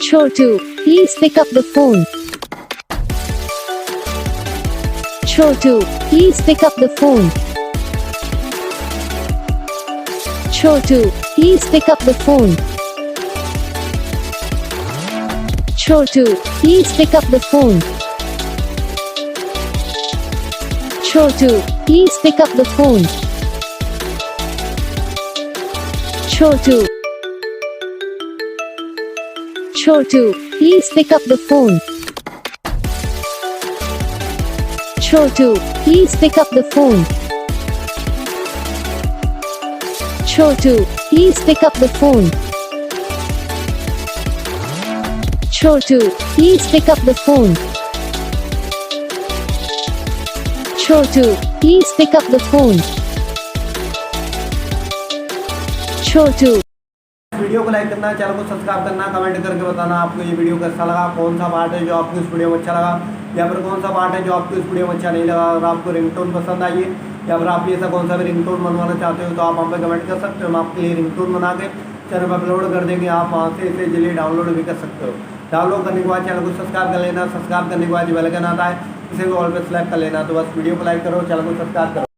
Chotu, please pick up the phone. Chotu, please pick up the phone. Chotu, please pick up the phone. Chotu, please pick up the phone. Chotu, please pick up the phone. Chotu. Chotu, please pick up the phone. Chotu, please pick up the phone. Chotu, please pick up the phone. Chotu, please pick up the phone. Chotu, please pick up the phone. Chotu. Video को like करना, channel को subscribe करना, comment करके बताना आपको ये video कैसा लगा, कौन सा पार्ट है जो आपको इस वीडियो में अच्छा लगा, या फिर कौन सा पार्ट है जो आपको इस वीडियो में अच्छा नहीं लगा। और आपको रिंगटोन पसंद आई है या फिर आप ऐसा कौन सा भी रिंगटोन बनवाना चाहते हो तो आप हम पे कमेंट कर सकते हो। हम आपके लिए रिंगटोन बना के चैनल पर अपलोड कर देंगे, आप वहाँ से इसे जल्दी डाउनलोड भी कर सकते हो। डाउनलोड करने के बाद चैनल को सब्सक्राइब कर लेना, सब्सक्राइब करने के बाद जो बेल आइकन आता है इसे भी ऑल पे सेलेक्ट कर लेना। तो बस वीडियो को लाइक करो, चैनल को सब्सक्राइब करो।